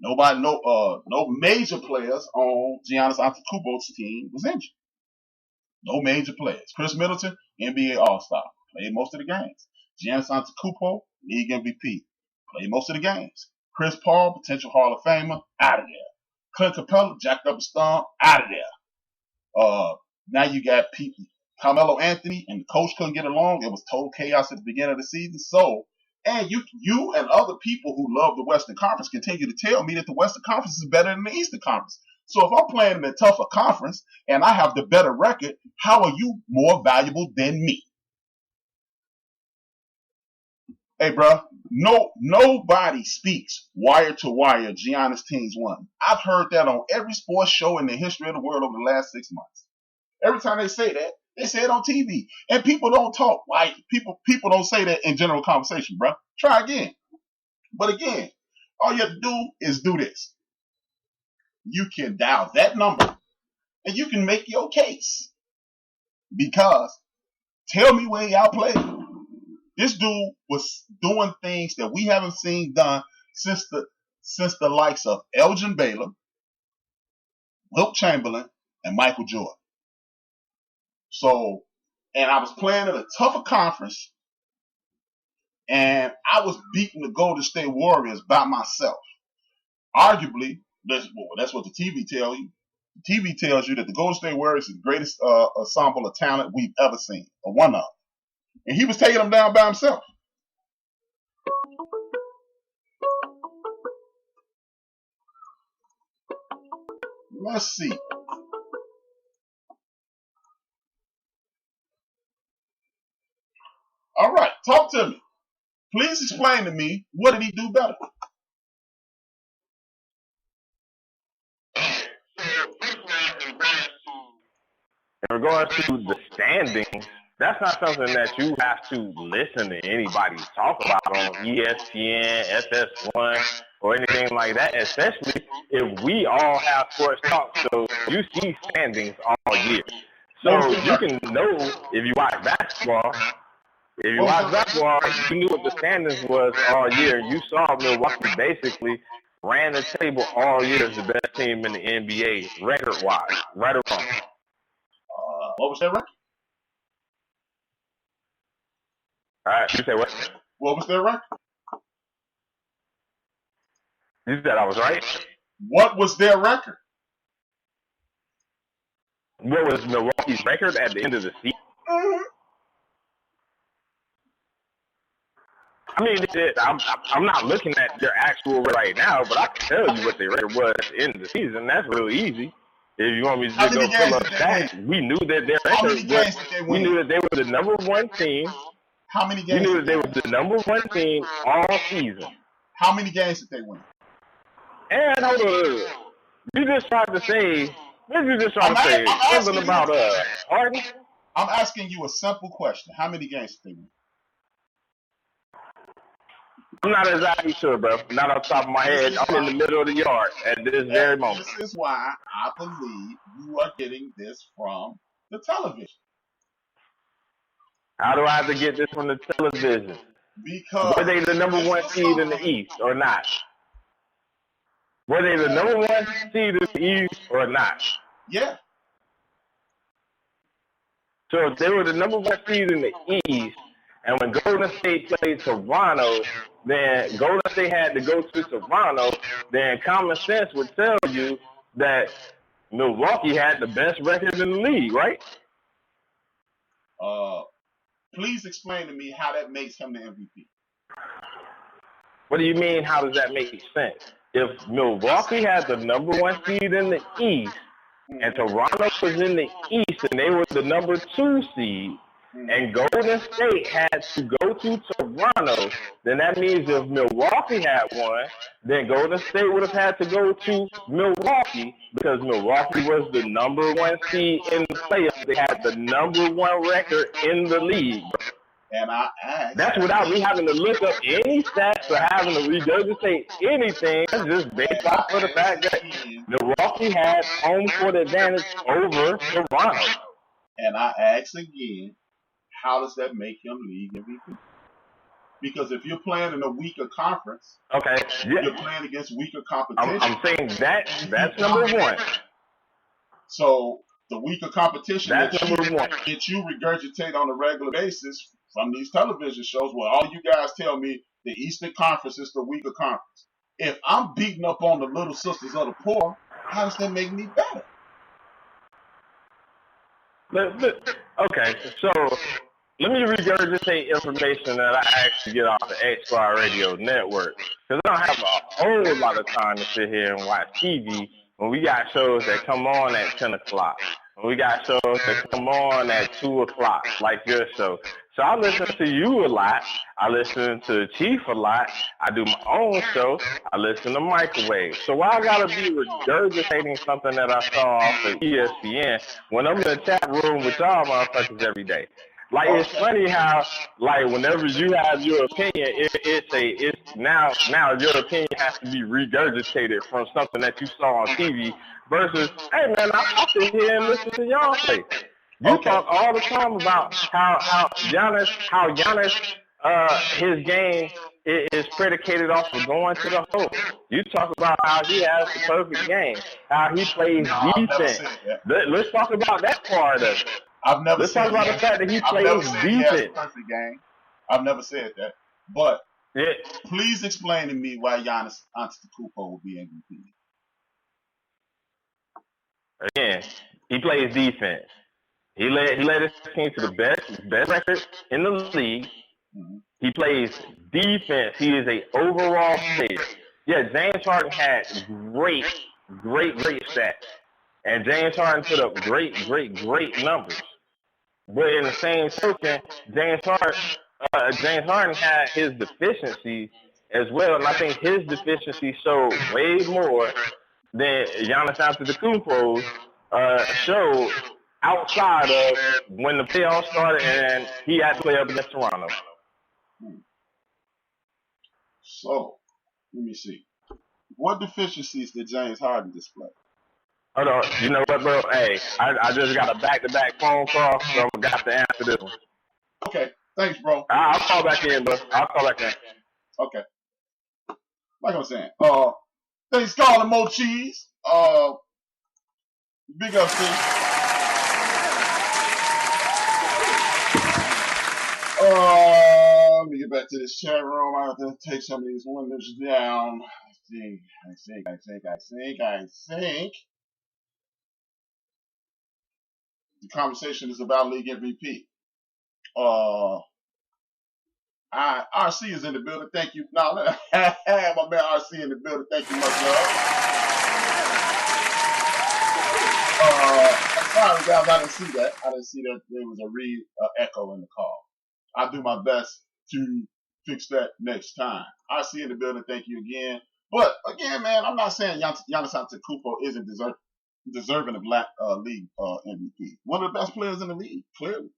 No major players on Giannis Antetokounmpo's team was injured. No major players. Chris Middleton, NBA All-Star, played most of the games. Giannis Antetokounmpo, League MVP, played most of the games. Chris Paul, potential Hall of Famer, out of there. Clint Capella, jacked up his thumb, out of there. Now you got Carmelo Anthony, and the coach couldn't get along. It was total chaos at the beginning of the season. So, and you and other people who love the Western Conference continue to tell me that the Western Conference is better than the Eastern Conference. So if I'm playing in a tougher conference and I have the better record, how are you more valuable than me? Hey, bro, nobody speaks wire to wire. Giannis teams won. I've heard that on every sports show in the history of the world over the last 6 months. Every time they say that, they say it on TV. And people don't talk like people don't say that in general conversation, bro. Try again. But again, all you have to do is do this. You can dial that number and you can make your case. Because tell me where y'all played. This dude was doing things that we haven't seen done since the likes of Elgin Baylor, Wilt Chamberlain, and Michael Jordan. So, and I was playing in a tougher conference, and I was beating the Golden State Warriors by myself. Arguably, that's what the TV tells you. The TV tells you that the Golden State Warriors is the greatest ensemble of talent we've ever seen, or one of. And he was taking them down by himself. Let's see. All right, talk to me. Please explain to me, what did he do better? In regards to the standings, that's not something that you have to listen to anybody talk about on ESPN, FS1, or anything like that, especially if we all have sports talk shows. You see standings all year. So you can know if you watch basketball. If you watch basketball, you knew what the standings was all year. You saw Milwaukee basically ran the table all year as the best team in the NBA, record-wise, right or wrong. What was their record? All right, you say what? What was their record? You said I was right. What was their record? What was Milwaukee's record at the end of the season? Mm-hmm. I mean, I'm not looking at their actual record right now, but I can tell you what their record was at the end of the season. That's really easy. If you want me to just go pull up stats, we knew that their record was, we knew that they were the number one team. How many games? We knew that they were the number one team all season. How many games did they win? And hold on, you just tried to say, what did you just try to say? Something about Harden? I'm asking you a simple question. How many games did they win? I'm not exactly sure, bro. Not off the top of my head. I'm in the middle of the yard at this very moment. This is why I believe you are getting this from the television. How do I have to get this from the television? Because were they the number one seed in the East or not? Were they the number one seed in the East or not? Yeah. So if they were the number one seed in the East, and when Golden State played Toronto, then Golden State had to go to Toronto, then common sense would tell you that Milwaukee had the best record in the league, right? Please explain to me how that makes him the MVP. What do you mean, how does that make sense? If Milwaukee had the number one seed in the East, and Toronto was in the East, and they were the number two seed, and Golden State had to go to Toronto, then that means if Milwaukee had won, then Golden State would have had to go to Milwaukee because Milwaukee was the number one seed in the playoffs. They had the number one record in the league. And I asked, that's without me having to look up any stats or having to regurgitate anything. That's just based off of the fact that Milwaukee had home court advantage over Toronto. And I asked again, how does that make him league MVP? Because if you're playing in a weaker conference, Okay, you're yeah, playing against weaker competition. I'm saying that's number one. So the weaker competition That's number one. that you regurgitate on a regular basis from these television shows, well, all you guys tell me the Eastern Conference is the weaker conference. If I'm beating up on the little sisters of the poor, how does that make me better? Okay, so let me regurgitate information that I actually get off the X Squad Radio Network. Because I don't have a whole lot of time to sit here and watch TV when we got shows that come on at 10 o'clock. When we got shows that come on at 2 o'clock, like your show. So I listen to you a lot. I listen to Chief a lot. I do my own show. I listen to Microwave. So why I gotta be regurgitating something that I saw off of ESPN when I'm in the chat room with y'all motherfuckers every day? Like, it's funny how, like, whenever you have your opinion, it's now your opinion has to be regurgitated from something that you saw on TV versus, hey man, I sit here and listen to y'all play. You talk all the time about how Giannis his game is predicated off of going to the hole. You talk about how he has the perfect game, how he plays defense. Let's talk about that part of it. Let's talk about the fact that he plays defense. He has a perfect game. I've never said that. But please explain to me why Giannis Antetokounmpo will be MVP. Again, he plays defense. He led his team to the best record in the league. Mm-hmm. He plays defense. He is a overall player. Yeah, James Harden had great stats. And James Harden put up great numbers. But in the same token, James Harden had his deficiencies as well. And I think his deficiencies showed way more than Giannis Antetokounmpo's showed outside of when the playoffs started and he had to play up against Toronto. So, let me see. What deficiencies did James Harden display? Hold on. You know what, bro? Hey, I just got a back-to-back phone call, so I'm going to have to answer this one. Okay. Thanks, bro. I'll call back in, bro. I'll call back in. Okay. Like I was saying, thanks, calling Mo Cheese. Big up, Steve. Let me get back to this chat room. I have to take some of these windows down. I think. The conversation is about league MVP. RC is in the building. Thank you. Now, my man RC in the building. Thank you much, love. I'm sorry, guys. I didn't see that. I didn't see that there was a echo in the call. I'll do my best to fix that next time. RC in the building. Thank you again. But again, man, I'm not saying Giannis Antetokounmpo isn't deserving of league MVP. One of the best players in the league, clearly.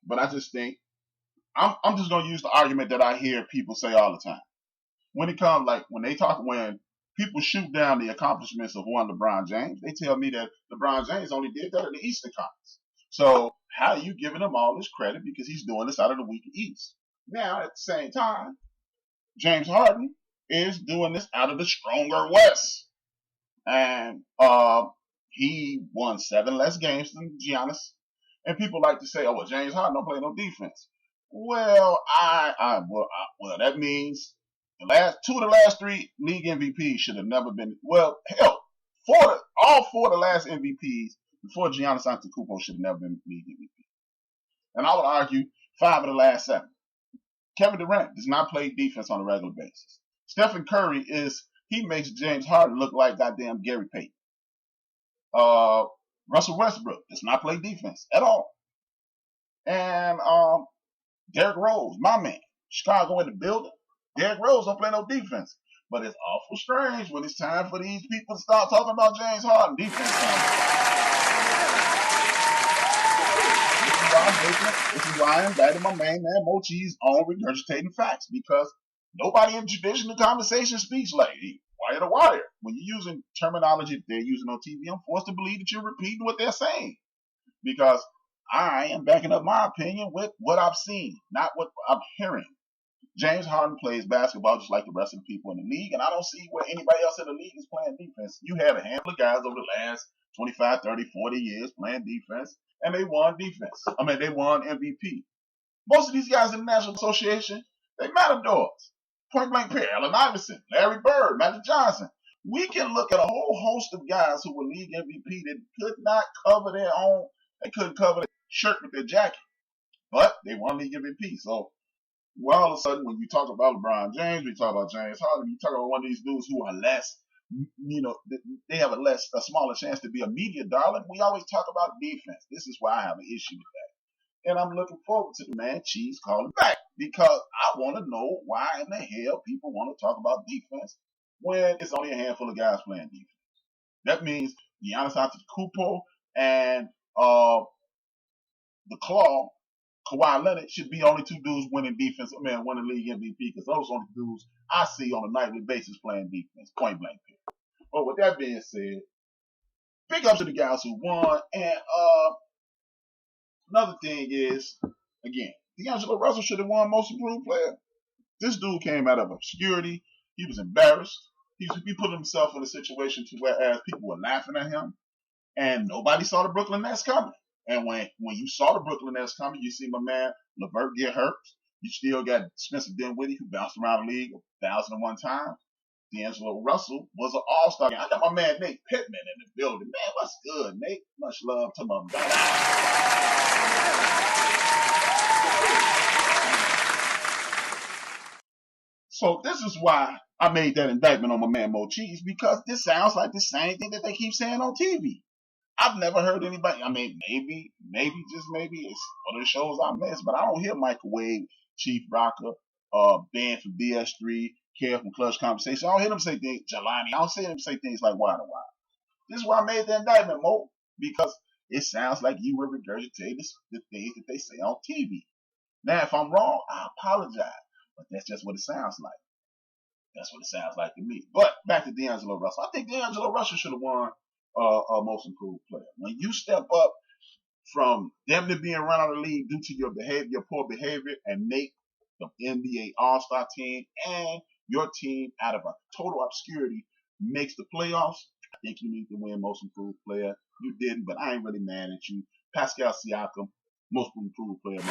But I just think I'm just gonna use the argument that I hear people say all the time. When it comes, like when people shoot down the accomplishments of one LeBron James, they tell me that LeBron James only did that in the Eastern Conference. So how are you giving him all this credit because he's doing this out of the weak East? Now at the same time, James Harden is doing this out of the stronger West, and he won 7 less games than Giannis. And people like to say, "Oh, well, James Harden don't play no defense." Well, well, that means two of the last 3 league MVPs should have never been. Well, hell, all 4 of the last MVPs before Giannis Antetokounmpo should have never been league MVP. And I would argue 5 of the last 7. Kevin Durant does not play defense on a regular basis. Stephen Curry he makes James Harden look like goddamn Gary Payton. Russell Westbrook does not play defense at all. And Derrick Rose, my man, Chicago in the building. Derrick Rose don't play no defense. But it's awful strange when it's time for these people to start talking about James Harden defense. This is why I invited my main man Mo Cheese on regurgitating facts, because nobody in traditional conversation speaks like wire to wire. When you're using terminology that they're using on TV, I'm forced to believe that you're repeating what they're saying, because I am backing up my opinion with what I've seen, not what I'm hearing. James Harden plays basketball just like the rest of the people in the league, and I don't see where anybody else in the league is playing defense. You had a handful of guys over the last 25, 30, 40 years playing defense, and they won defense. They won MVP. Most of these guys in the National Association, they matadors. Point blank period. Allen Iverson, Larry Bird, Magic Johnson. We can look at a whole host of guys who were league MVP that could not cover their own, they couldn't cover their shirt with their jacket, but they won league MVP. So, well, all of a sudden, when you talk about LeBron James, we talk about James Harden, you talk about one of these dudes who are less, they have a smaller chance to be a media darling. We always talk about defense. This is why I have an issue with that. And I'm looking forward to the man Cheese calling back because I want to know why in the hell people want to talk about defense when it's only a handful of guys playing defense. That means Giannis Antetokounmpo and the Claw, Kawhi Leonard should be only two dudes winning defense. Winning league MVP because those are the dudes I see on a nightly basis playing defense. Point blank. But with that being said, big ups to the guys who won. And another thing is, again, D'Angelo Russell should have won Most Improved Player. This dude came out of obscurity. He was embarrassed. He put himself in a situation to whereas people were laughing at him, and nobody saw the Brooklyn Nets coming. And when you saw the Brooklyn Nets coming, you see my man LeVert get hurt. You still got Spencer Dinwiddie who bounced around the league 1,001 times. D'Angelo Russell was an all-star. I got my man Nate Pittman in the building. Man, what's good, Nate? Much love to my brother. So this is why I made that indictment on my man Mo Cheese, because this sounds like the same thing that they keep saying on TV. I've never heard anybody, maybe it's one of the shows I miss, but I don't hear Microwave, Chief Rocker, Ben from BS3, Kev from Clutch Conversation. I don't hear them say things, Jelani. I don't hear them say things like why the why. This is why I made the indictment, Mo, because it sounds like you were regurgitating the things that they say on TV. Now, if I'm wrong, I apologize, but that's just what it sounds like. That's what it sounds like to me. But back to D'Angelo Russell. I think D'Angelo Russell should have won Most Improved Player. When you step up from them to being run out of the league due to your behavior, your poor behavior, and make the NBA All-Star team and your team out of a total obscurity makes the playoffs, I think you need to win Most Improved Player. You didn't, but I ain't really mad at you. Pascal Siakam, Most Improved Player.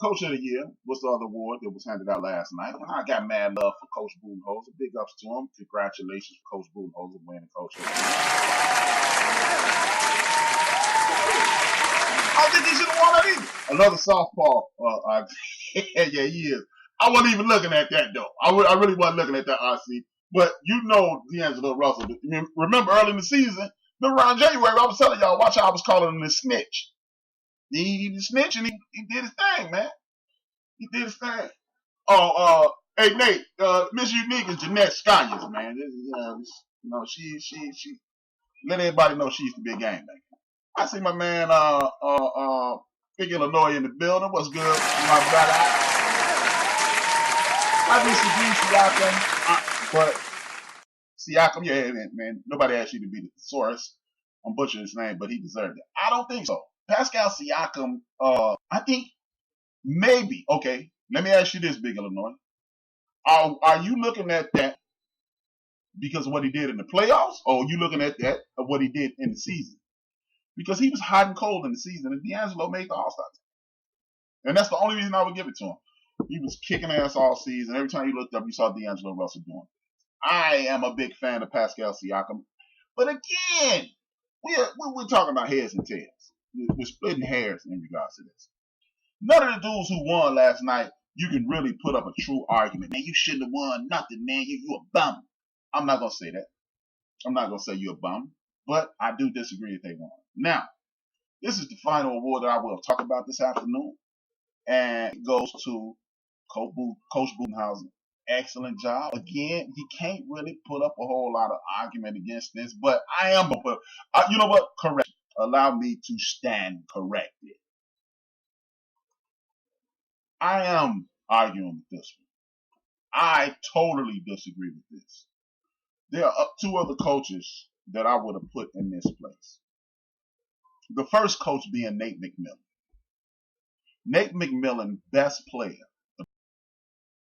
Coach of the Year was the other award that was handed out last night. And I got mad love for Coach Budenholzer. Big ups to him. Congratulations for Coach Budenholzer winning Coach of the Year. I think he should have won that either. Another softball. Yeah, he is. I wasn't even looking at that, though. I really wasn't looking at that, RC. But you know D'Angelo Russell. Remember early in the season, remember around January, I was telling y'all, watch how I was calling him the snitch. He snitched and he did his thing, man. He did his thing. Hey Nate, Miss Unique is Jeanette Scallions, man. She let everybody know she used to be a gang banger. I see my man Big Illinois in the building. What's good, my brother? I disagree, Siakam, but Siakam, yeah, man. Nobody asked you to be the thesaurus. I'm butchering his name, but he deserved it. I don't think so. Pascal Siakam, I think maybe. Okay, let me ask you this, Big Illinois. Are you looking at that because of what he did in the playoffs, or are you looking at that of what he did in the season? Because he was hot and cold in the season, and D'Angelo made the All-Star team. And that's the only reason I would give it to him. He was kicking ass all season. Every time you looked up, you saw D'Angelo Russell doing it. I am a big fan of Pascal Siakam. But again, we're talking about heads and tails. We're splitting hairs in regards to this. None of the dudes who won last night, you can really put up a true argument. Man, you shouldn't have won nothing, man. You a bum. I'm not going to say that. I'm not going to say you're a bum. But I do disagree if they won. Now, this is the final award that I will talk about this afternoon. And it goes to Coach Budenholzer. Excellent job. Again, he can't really put up a whole lot of argument against this, but I am going to put, you know what? Correct. Allow me to stand corrected. I am arguing with this one. I totally disagree with this. There are two other coaches that I would have put in this place. The first coach being Nate McMillan. Nate McMillan, best player.